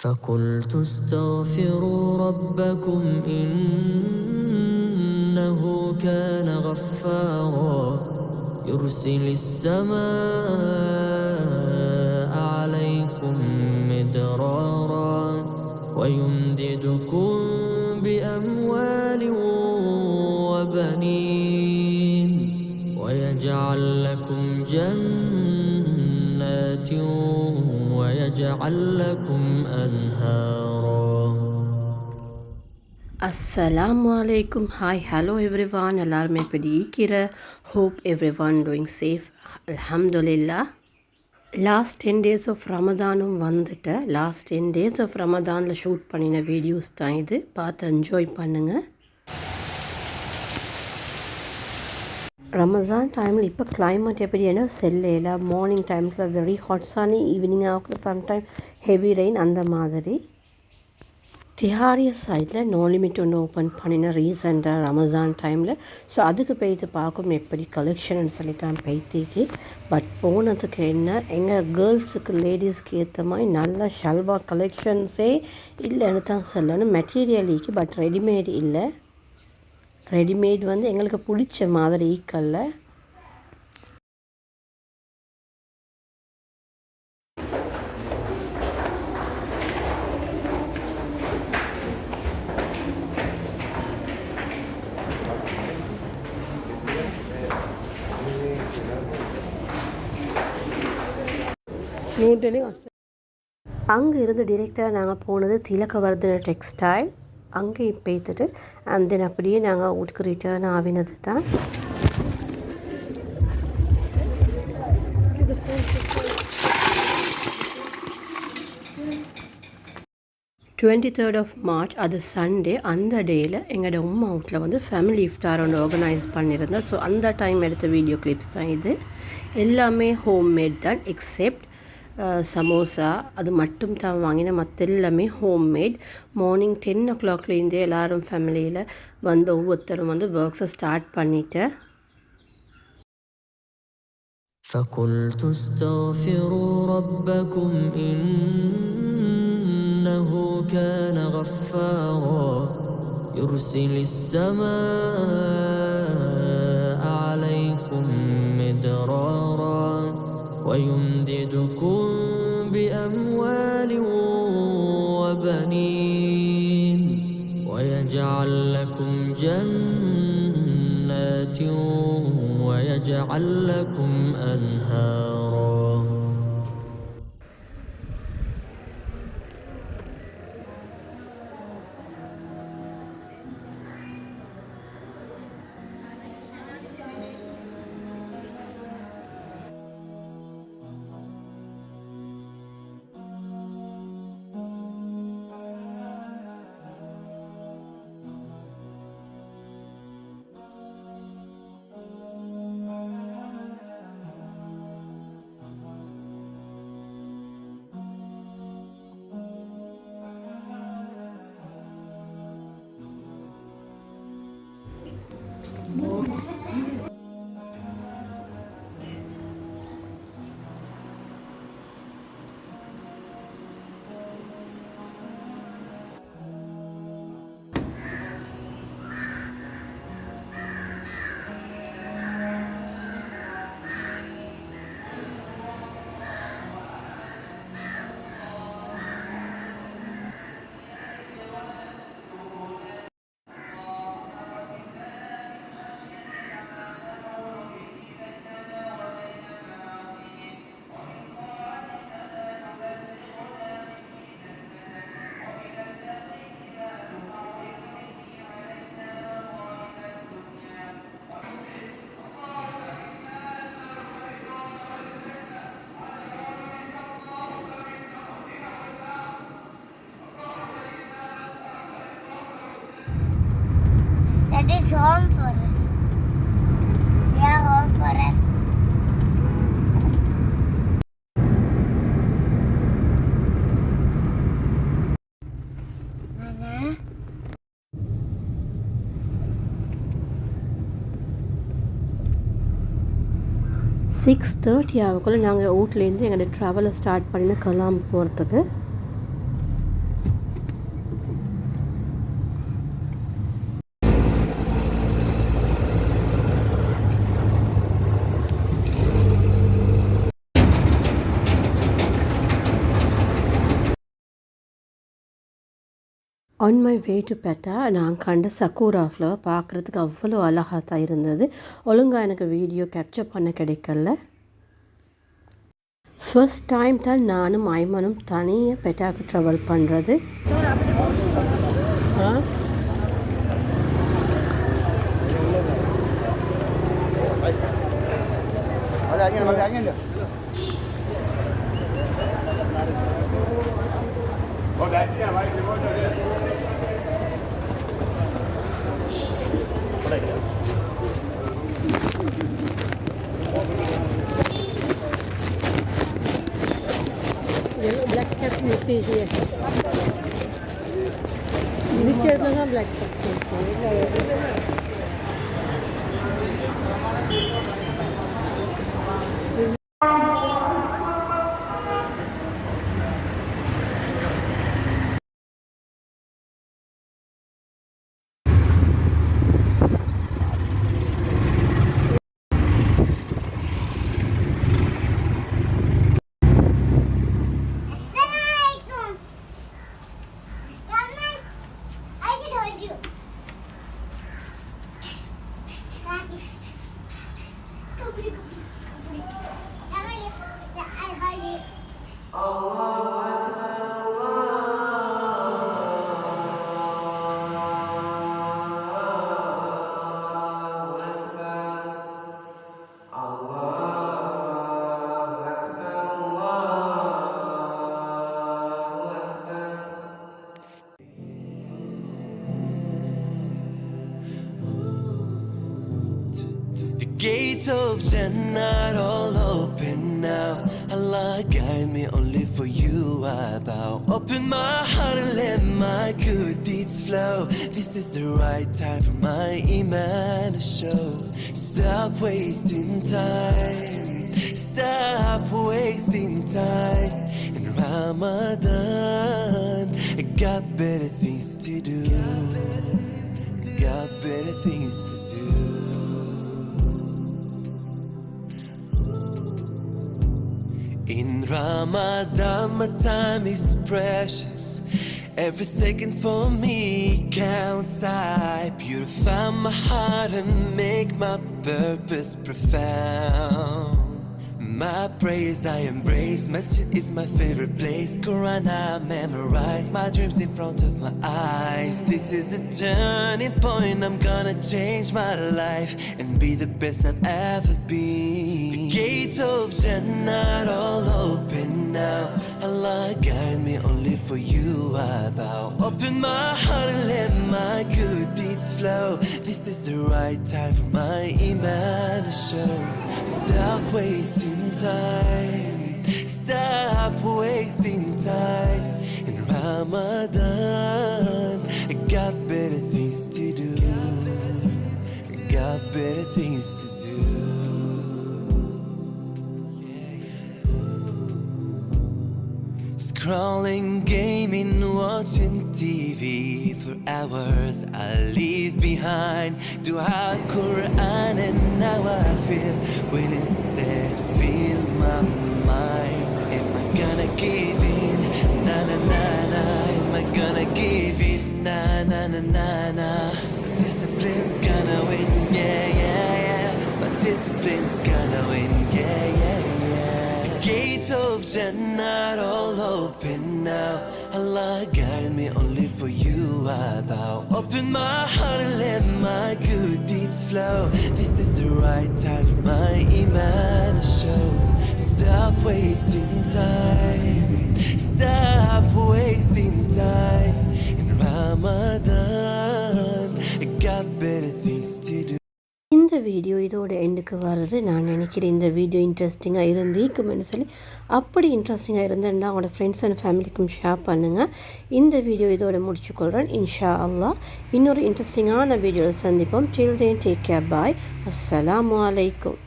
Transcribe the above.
فقلت استغفروا ربكم إنه كان غفارا يرسل السماء عليكم مدرارا ويمددكم بأموال وبنين ويجعل لكم جنات ويجعل لكم أنهارا. Assalamu alaikum. Hi, hello everyone. எல்லாருமே எப்படி இருக்கிற? Hope everyone doing safe. Alhamdulillah. Last 10 days of Ramadanum வந்துட்டு last 10 days of Ramadanல shoot பண்ணின videos தான் இது. பார்த்து என்ஜாய் பண்ணுங்க. ரமஜான் டைமில் இப்போ கிளைமேட் எப்படின்னா செல்லையில் மார்னிங் டைம்ஸில் வெரி ஹாட் சனி, ஈவினிங் ஆகிற சம்டைம் ஹெவி ரெயின் அந்த மாதிரி. திஹாரிய சைடில் நோ லிமிட் ஒன்று ஓப்பன் பண்ணின ரீசெண்டாக ரமஜான் டைமில். ஸோ அதுக்கு போய்த்து பார்க்கும் எப்படி கலெக்ஷன் சொல்லி தான் போய்த்திக்கு. பட் போனதுக்கு என்ன எங்கள் கேர்ள்ஸுக்கு லேடிஸ்க்கு ஏற்ற மாதிரி நல்ல ஷல்வா கலெக்ஷன்ஸே இல்லைன்னு தான் சொல்லணும். மெட்டீரியலுக்கு பட் ரெடிமேட் இல்லை. ரெடிமேட் வந்து எங்களுக்கு பிடிச்ச மாதிரி ஈக்கல்ல. அங்கே இருந்து டிரெக்டாக நாங்கள் போனது திலகவர்தன டெக்ஸ்டைல். அங்கேயும் போய்த்துட்டு அண்ட் தென் அப்படியே நாங்கள் வீட்டுக்கு ரிட்டர்ன் ஆகினது தான். March 23 அது சண்டே. அந்த டேயில் எங்களோட உம்மா வீட்டில் வந்து ஃபேமிலி இஃப்டார் ஒன்று ஆர்கனைஸ் பண்ணியிருந்தேன். ஸோ அந்த டைம் எடுத்த வீடியோ கிளிப்ஸ் தான் இது. எல்லாமே ஹோம் மேட் தான் எக்ஸெப்ட் சமோசா அது மட்டும் தான் வாங்கினேன். மற்ற எல்லாமே ஹோம்மேட். மார்னிங் 10 o'clockலேருந்தே எல்லோரும் ஃபேமிலியில் வந்து ஒவ்வொருத்தரும் வந்து ஒர்க்ஸை ஸ்டார்ட் பண்ணிட்டேன். فقلت استغفروا ربكم إنه كان غفارا يرسل السماء عليكم مدرارا ويمددكم بأموال وبنين ويجعل لكم جنات ويجعل لكم أنهارا. That is home for us. They are home for us. Nana? 6:30 ஆகக்குள்ளே நாங்கள் வீட்லேருந்து எங்களோட ட்ராவலை ஸ்டார்ட் பண்ணி கலாம் போகிறதுக்கு. ஆன் மை வே டு பெட்டா நான் கண்ட சக்கூரா ஃப்ளவர் பார்க்குறதுக்கு அவ்வளோ அழகாக தான் இருந்தது. ஒழுங்காக எனக்கு வீடியோ கேப்சர் பண்ண கிடைக்கல. ஃபர்ஸ்ட் டைம் தான் நானும் ஐமனும் தனியாக பெட்டாக்கு ட்ராவல் பண்ணுறது. Black cat you see here. Which is the black cat? Assalamualaikum. Rahman, I should hold you. Kupri. Rahman, I'll hold you. The gates of Jannah all open now. Allah guide me, only for you I bow. Open my heart and let my good deeds flow. This is the right time for my iman to show. Stop wasting time. Stop wasting time. In Ramadan, I got better things to do. Got better things to do. In Ramadan, my time is precious. Every second for me counts. I purify my heart and make my purpose profound. My praise I embrace. Masjid is my favorite place. Quran I memorize. My dreams in front of my eyes. This is a turning point. I'm gonna change my life and be the best I've ever been. The gates of Jannah all open now. Allah guide me, only for you I bow. Open my heart and let my good deeds flow. This is the right time for my iman to show. Stop wasting time. Stop wasting time. In Ramadan, I got better things to do. I got better things to do. Scrolling, gaming, watching TV for hours I leave behind. Dua, Quran, and now I feel when instead feel my mind. Am I gonna give in? Na na na na. Am I gonna give in? Na na na na na. My discipline's gonna win, yeah yeah yeah. My discipline's gonna win, yeah yeah yeah. The gates of Jannah all open now. Allah guide me, only for you I bow. Open my heart and let my good deeds flow. This is the right time for my iman to show. Stop wasting time. Stop wasting time. In Ramadan, I got better things to do. இந்த video இதோட எண்டுக்கு வருது. நான் நினைக்கிறேன் இந்த video இன்ட்ரெஸ்டிங்காக இருந்திருக்கும்னு சொல்லி. அப்படி இன்ட்ரெஸ்டிங்காக இருந்தேன்னா உங்களோட ஃப்ரெண்ட்ஸ் அண்ட் ஃபேமிலிக்கும் ஷேர் பண்ணுங்கள். இந்த வீடியோ இதோட முடிச்சுக்கொள்கிறேன். இன்ஷா அல்லாஹ் இன்னொரு இன்ட்ரெஸ்டிங்கான வீடியோவில் சந்திப்போம். டில் தென் டேக் கேர், பாய். அஸ்ஸலாமு அலைக்கும்.